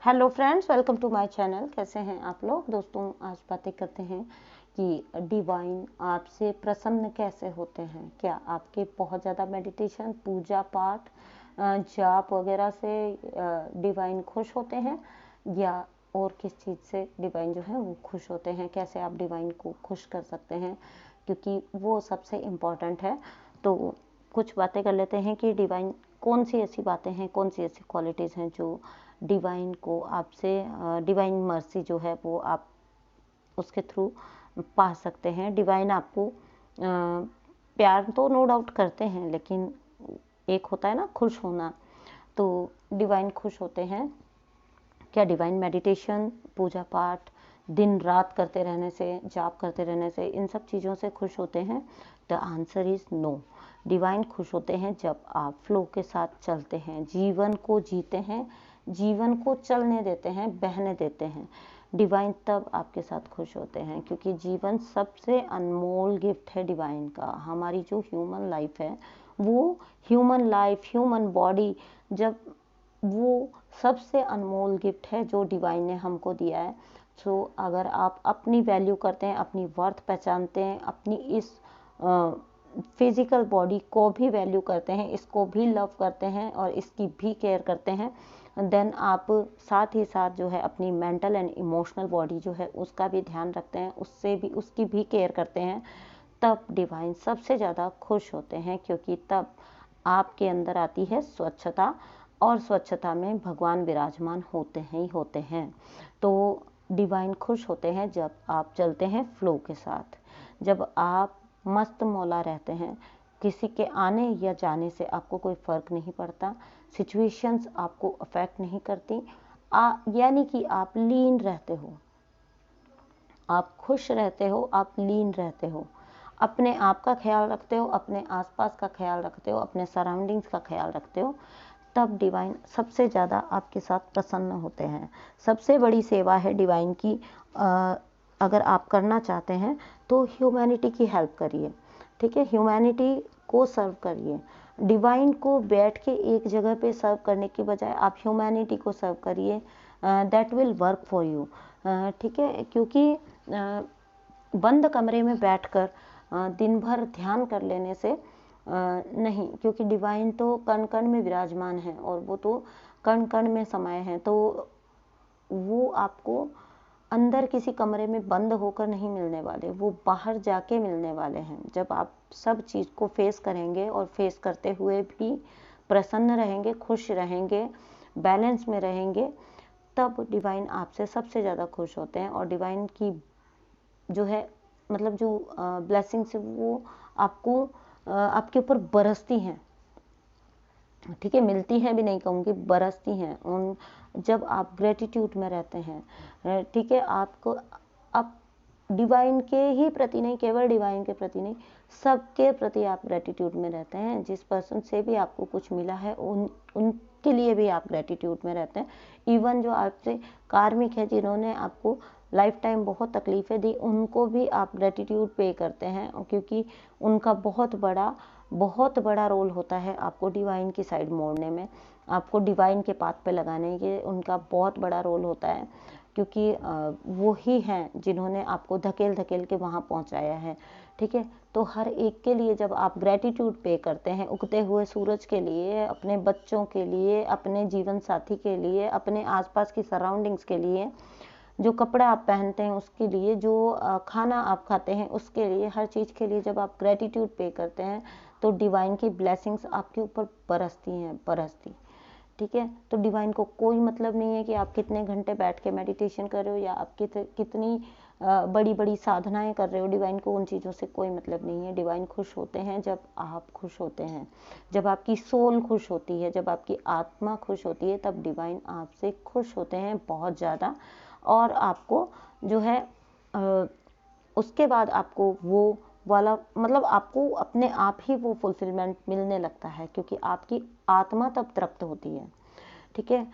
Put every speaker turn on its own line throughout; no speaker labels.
Hello friends, welcome to my channel. कैसे हैं आप लोग? दोस्तों, आज बातें करते हैं कि डिवाइन आपसे प्रसन्न कैसे होते हैं। क्या आपके बहुत ज़्यादा मेडिटेशन, पूजा पाठ, जाप वगैरह से डिवाइन खुश होते हैं, या और किस चीज़ से डिवाइन जो है वो खुश होते हैं? कैसे आप डिवाइन को खुश कर सकते हैं, क्योंकि वो सबसे इम्पॉर्टेंट है। तो कुछ बातें कर लेते हैं कि डिवाइन कौन सी ऐसी बातें हैं, कौन सी ऐसी क्वालिटीज़ हैं जो डिवाइन को आपसे, डिवाइन मर्सी जो है वो आप उसके थ्रू पा सकते हैं। डिवाइन आपको प्यार तो नो डाउट करते हैं, लेकिन एक होता है ना खुश होना, तो डिवाइन खुश होते हैं। क्या डिवाइन मेडिटेशन, पूजा पाठ, दिन रात करते रहने से, जाप करते रहने से, इन सब चीज़ों से खुश होते हैं? The answer is no. Divine खुश होते हैं जब आप फ्लो के साथ चलते हैं, जीवन को जीते हैं, जीवन को चलने देते हैं, बहने देते हैं। डिवाइन तब आपके साथ खुश होते हैं, क्योंकि जीवन सबसे अनमोल गिफ्ट है डिवाइन का। हमारी जो ह्यूमन लाइफ है, वो ह्यूमन लाइफ, ह्यूमन बॉडी, जब वो सबसे अनमोल गिफ्ट है जो डिवाइन ने हमको दिया है। सो अगर आप अपनी वैल्यू करते हैं, अपनी वर्थ पहचानते हैं, अपनी इस फिजिकल बॉडी को भी वैल्यू करते हैं, इसको भी लव करते हैं और इसकी भी केयर करते हैं, देन आप साथ ही साथ जो है अपनी मेंटल एंड इमोशनल बॉडी जो है उसका भी ध्यान रखते हैं, उससे भी, उसकी भी केयर करते हैं, तब डिवाइन सबसे ज़्यादा खुश होते हैं। क्योंकि तब आपके अंदर आती है स्वच्छता, और स्वच्छता में भगवान विराजमान होते हैं ही होते हैं। तो डिवाइन खुश होते हैं जब आप चलते हैं फ्लो के साथ, जब आप मस्त मौला रहते हैं। किसी के आने या जाने से आपको कोई फ़र्क नहीं पड़ता, सिचुएशंस आपको अफेक्ट नहीं करती, यानी कि आप लीन रहते हो, आप खुश रहते हो, आप लीन रहते हो, अपने आप का ख्याल रखते हो, अपने आसपास का ख्याल रखते हो, अपने सराउंडिंग्स का ख्याल रखते हो, तब डिवाइन सबसे ज़्यादा आपके साथ प्रसन्न होते हैं। सबसे बड़ी सेवा है डिवाइन की, अगर आप करना चाहते हैं तो ह्यूमैनिटी की हेल्प करिए, ठीक है, ह्यूमैनिटी को सर्व करिए। डिवाइन को बैठ के एक जगह पे सर्व करने की बजाय आप ह्यूमैनिटी को सर्व करिए, that will work for you, ठीक है। क्योंकि बंद कमरे में बैठकर दिन भर ध्यान कर लेने से नहीं, क्योंकि डिवाइन तो कण कण में विराजमान है और वो तो कण कण में समाये हैं, तो वो आपको अंदर किसी कमरे में बंद होकर नहीं मिलने वाले, वो बाहर जाके मिलने वाले हैं। जब आप सब चीज़ को फेस करेंगे और फेस करते हुए भी प्रसन्न रहेंगे, खुश रहेंगे, बैलेंस में रहेंगे, तब डिवाइन आपसे सबसे ज़्यादा खुश होते हैं। और डिवाइन की जो है, मतलब जो ब्लेसिंग्स है वो आपको, आपके ऊपर बरसती हैं, ठीक है, मिलती हैं भी नहीं कहूँगी, बरसती हैं उन, जब आप ग्रेटिट्यूड में रहते हैं, ठीक है। आपको आप डिवाइन के ही प्रति नहीं, केवल डिवाइन के प्रति नहीं, सबके प्रति आप ग्रेटिट्यूड में रहते हैं। जिस पर्सन से भी आपको कुछ मिला है उनके लिए भी आप ग्रेटिट्यूड में रहते हैं। इवन जो आपसे कार्मिक है, जिन्होंने आपको लाइफ टाइम बहुत तकलीफ़ें दी, उनको भी आप ग्रेटिट्यूड पे करते हैं, क्योंकि उनका बहुत बड़ा रोल होता है आपको डिवाइन की साइड मोड़ने में, आपको डिवाइन के पाथ पे लगाने के, उनका बहुत बड़ा रोल होता है। क्योंकि वो ही हैं जिन्होंने आपको धकेल धकेल के वहाँ पहुँचाया है, ठीक है। तो हर एक के लिए जब आप ग्रेटिट्यूड पे करते हैं, उगते हुए सूरज के लिए, अपने बच्चों के लिए, अपने जीवन साथी के लिए, अपने आसपास की सराउंडिंग्स के लिए, जो कपड़ा आप पहनते हैं उसके लिए, जो खाना आप खाते हैं उसके लिए, हर चीज़ के लिए जब आप ग्रेटिट्यूड पे करते हैं, तो डिवाइन की ब्लेसिंग्स आपके ऊपर बरसती, ठीक है। तो डिवाइन को कोई मतलब नहीं है कि आप कितने घंटे बैठ के मेडिटेशन कर रहे हो, या आप कितनी बड़ी बड़ी साधनाएं कर रहे हो, डिवाइन को उन चीज़ों से कोई मतलब नहीं है। डिवाइन खुश होते हैं जब आप खुश होते हैं, जब आपकी सोल खुश होती है, जब आपकी आत्मा खुश होती है, तब डिवाइन आपसे खुश होते हैं बहुत ज़्यादा। और आपको जो है उसके बाद आपको वो वाला, मतलब आपको अपने आप ही वो फुलफिलमेंट मिलने लगता है, क्योंकि आपकी आत्मा तब तृप्त होती है, ठीक है।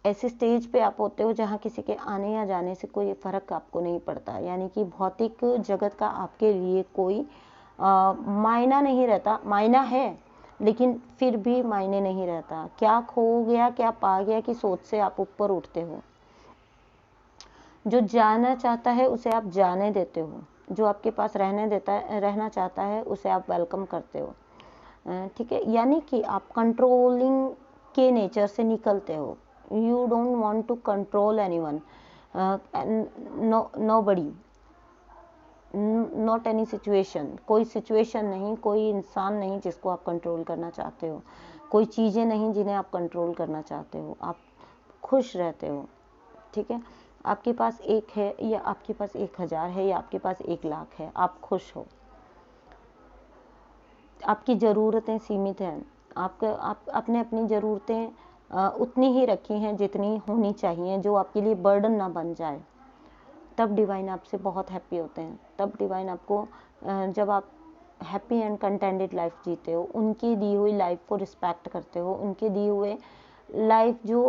ऐसे स्टेज पे आप होते हो जहाँ किसी के आने या जाने से कोई फ़र्क आपको नहीं पड़ता, यानी कि भौतिक जगत का आपके लिए कोई मायना नहीं रहता। मायना है, लेकिन फिर भी मायने नहीं रहता। क्या खो गया, क्या पा गया कि सोच से आप ऊपर उठते हो। जो जाना चाहता है उसे आप जाने देते हो, जो आपके पास रहना चाहता है उसे आप वेलकम करते हो। ठीक है, यानी कि आप कंट्रोलिंग के नेचर से निकलते हो। You don't want to control anyone, nobody, not any situation. कोई सिचुएशन नहीं, कोई इंसान नहीं जिसको आप कंट्रोल करना चाहते हो, कोई चीज़ें नहीं जिन्हें आप कंट्रोल करना चाहते हो। आप खुश रहते हो। ठीक है, आपके पास एक है या आपके पास 1000 है या आपके पास 1,00,000 है, आप खुश हो। आपकी ज़रूरतें सीमित हैं। आप अपने अपनी ज़रूरतें उतनी ही रखी हैं जितनी होनी चाहिए, जो आपके लिए बर्डन ना बन जाए। तब डिवाइन आपसे बहुत हैप्पी होते हैं। तब डिवाइन आपको जब आप हैप्पी एंड कंटेंटेड लाइफ जीते हो, उनकी दी हुई लाइफ को रिस्पेक्ट करते हो, उनके दिए हुए लाइफ जो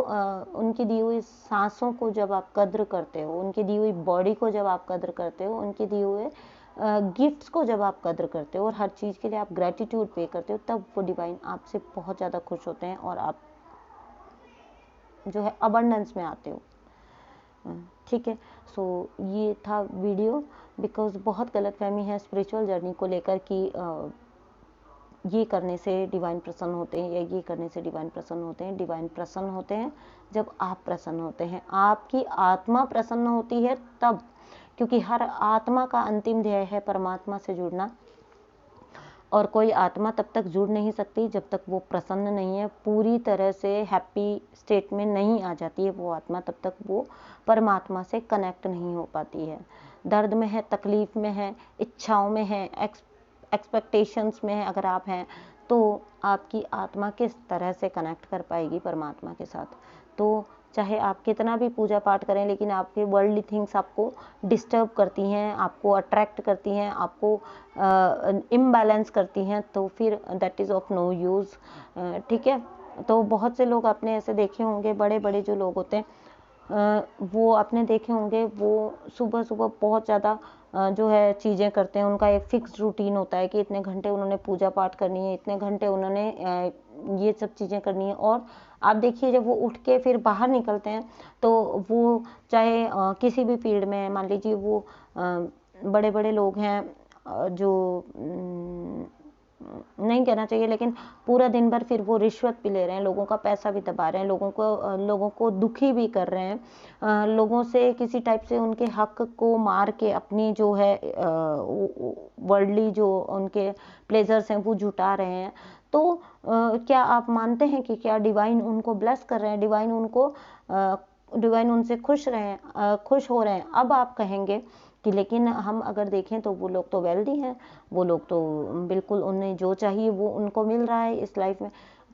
उनकी दी हुई सांसों को जब आप कद्र करते हो, उनकी दी हुई बॉडी को जब आप कद्र करते हो, उनके दिए हुए गिफ्ट्स को जब आप कद्र करते हो और हर चीज़ के लिए आप ग्रेटिट्यूड पे करते हो, तब वो डिवाइन आपसे बहुत ज़्यादा खुश होते हैं और आप जो है अबंडेंस में आते हो। ठीक है, सो ये था वीडियो। बिकॉज बहुत गलतफहमी है स्पिरिचुअल जर्नी को लेकर कि ये करने से डिवाइन प्रसन्न होते हैं या ये करने से डिवाइन प्रसन्न होते हैं। डिवाइन प्रसन्न होते हैं जब आप प्रसन्न होते हैं, आपकी आत्मा प्रसन्न होती है तब, क्योंकि हर आत्मा का अंतिम ध्येय है परमात्मा से जुड़ना, और कोई आत्मा तब तक जुड़ नहीं सकती जब तक वो प्रसन्न नहीं है, पूरी तरह से हैप्पी स्टेट में नहीं आ जाती है वो आत्मा, तब तक वो परमात्मा से कनेक्ट नहीं हो पाती है। दर्द में है, तकलीफ में है, इच्छाओं में है, एक्सपेक्टेशंस में है अगर आप हैं, तो आपकी आत्मा किस तरह से कनेक्ट कर पाएगी परमात्मा के साथ। तो चाहे आप कितना भी पूजा पाठ करें, लेकिन आपके वर्ल्डली थिंग्स आपको डिस्टर्ब करती हैं, आपको अट्रैक्ट करती हैं, आपको इम्बैलेंस करती हैं, तो फिर that is of no use. ठीक है, तो बहुत से लोग आपने ऐसे देखे होंगे, बड़े बड़े जो लोग होते हैं वो आपने देखे होंगे, वो सुबह सुबह बहुत ज़्यादा जो है चीज़ें करते हैं। उनका एक फिक्स रूटीन होता है कि इतने घंटे उन्होंने पूजा पाठ करनी है, इतने घंटे उन्होंने ये सब चीज़ें करनी है। और आप देखिए जब वो उठ के फिर बाहर निकलते हैं, तो वो चाहे किसी भी फील्ड में, मान लीजिए वो बड़े बड़े लोग हैं जो नहीं कहना चाहिए, लेकिन पूरा दिन भर फिर वो रिश्वत भी ले रहे हैं, लोगों का पैसा भी दबा रहे हैं, लोगों को दुखी भी कर रहे हैं, लोगों से किसी टाइप से उनके हक को मार के अपनी जो है वर्ल्डली जो उनके प्लेजर्स हैं वो जुटा रहे हैं। तो क्या आप मानते हैं कि क्या डिवाइन उनको ब्लेस कर रहे हैं, डिवाइन उनसे खुश हो रहे हैं? अब आप कहेंगे कि लेकिन हम अगर देखें तो वो लोग तो वेल्दी हैं, वो लोग तो बिल्कुल उन्हें जो चाहिए वो उनको मिल रहा है इस लाइफ में।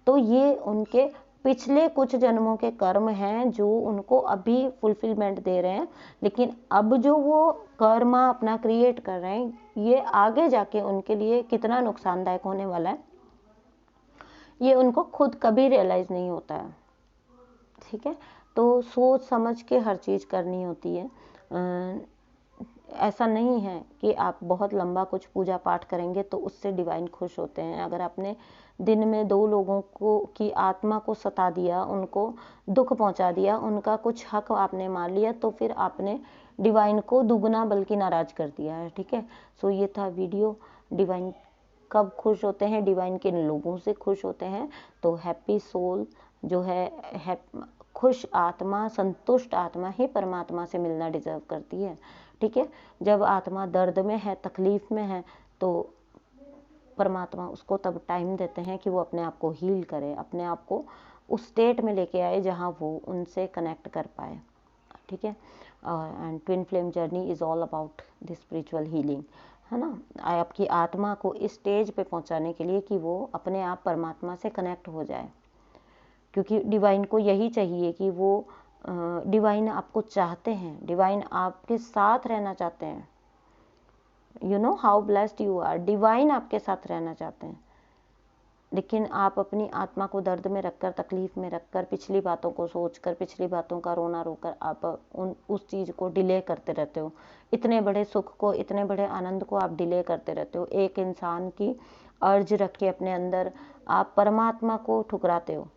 तो ये उनके पिछले कुछ जन्मों के कर्म हैं जो उनको अभी फुलफिलमेंट दे रहे हैं, लेकिन अब जो वो कर्म अपना क्रिएट कर रहे हैं, ये आगे जाके उनके लिए कितना नुकसानदायक होने वाला है, ये उनको खुद कभी रियलाइज नहीं होता है। ठीक है, तो सोच समझ के हर चीज़ करनी होती है। ऐसा नहीं है कि आप बहुत लंबा कुछ पूजा पाठ करेंगे तो उससे डिवाइन खुश होते हैं। अगर आपने दिन में 2 लोगों को की आत्मा को सता दिया, उनको दुख पहुंचा दिया, उनका कुछ हक आपने मान लिया, तो फिर आपने डिवाइन को दुगना बल्कि नाराज कर दिया है। ठीक है, सो ये था वीडियो। डिवाइन कब खुश होते हैं? डिवाइन किन लोगों से खुश होते हैं? तो हैप्पी सोल जो है खुश आत्मा, संतुष्ट आत्मा ही परमात्मा से मिलना डिजर्व करती है। ठीक है, जब आत्मा दर्द में है, तकलीफ में है, तो परमात्मा उसको तब टाइम देते हैं कि वो अपने आप को हील करे, अपने आप को उस स्टेट में लेके आए जहाँ वो उनसे कनेक्ट कर पाए। ठीक है, and twin flame journey is all about the spiritual healing, है ना। आपकी आत्मा को इस स्टेज पे पहुंचाने के लिए कि वो अपने आप परमात्मा से कनेक्ट हो जाए, क्योंकि डिवाइन को यही चाहिए कि वो डिवाइन आपको चाहते हैं, डिवाइन आपके साथ रहना चाहते हैं। You know how blessed you are, divine आपके साथ रहना चाहते हैं, लेकिन आप अपनी आत्मा को दर्द में रखकर, तकलीफ में रखकर, पिछली बातों को सोचकर, पिछली बातों का रोना रोकर आप उस चीज़ को डिले करते रहते हो। इतने बड़े सुख को, इतने बड़े आनंद को आप डिले करते रहते हो। एक इंसान की अर्ज रख के अपने अंदर आप परमात्मा को ठुकराते हो,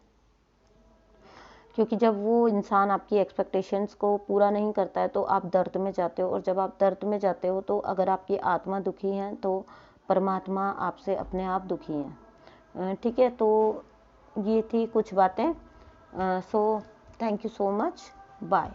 क्योंकि जब वो इंसान आपकी एक्सपेक्टेशंस को पूरा नहीं करता है तो आप दर्द में जाते हो, और जब आप दर्द में जाते हो तो अगर आपकी आत्मा दुखी है तो परमात्मा आपसे अपने आप दुखी है। ठीक है, तो ये थी कुछ बातें। So thank you so much, bye.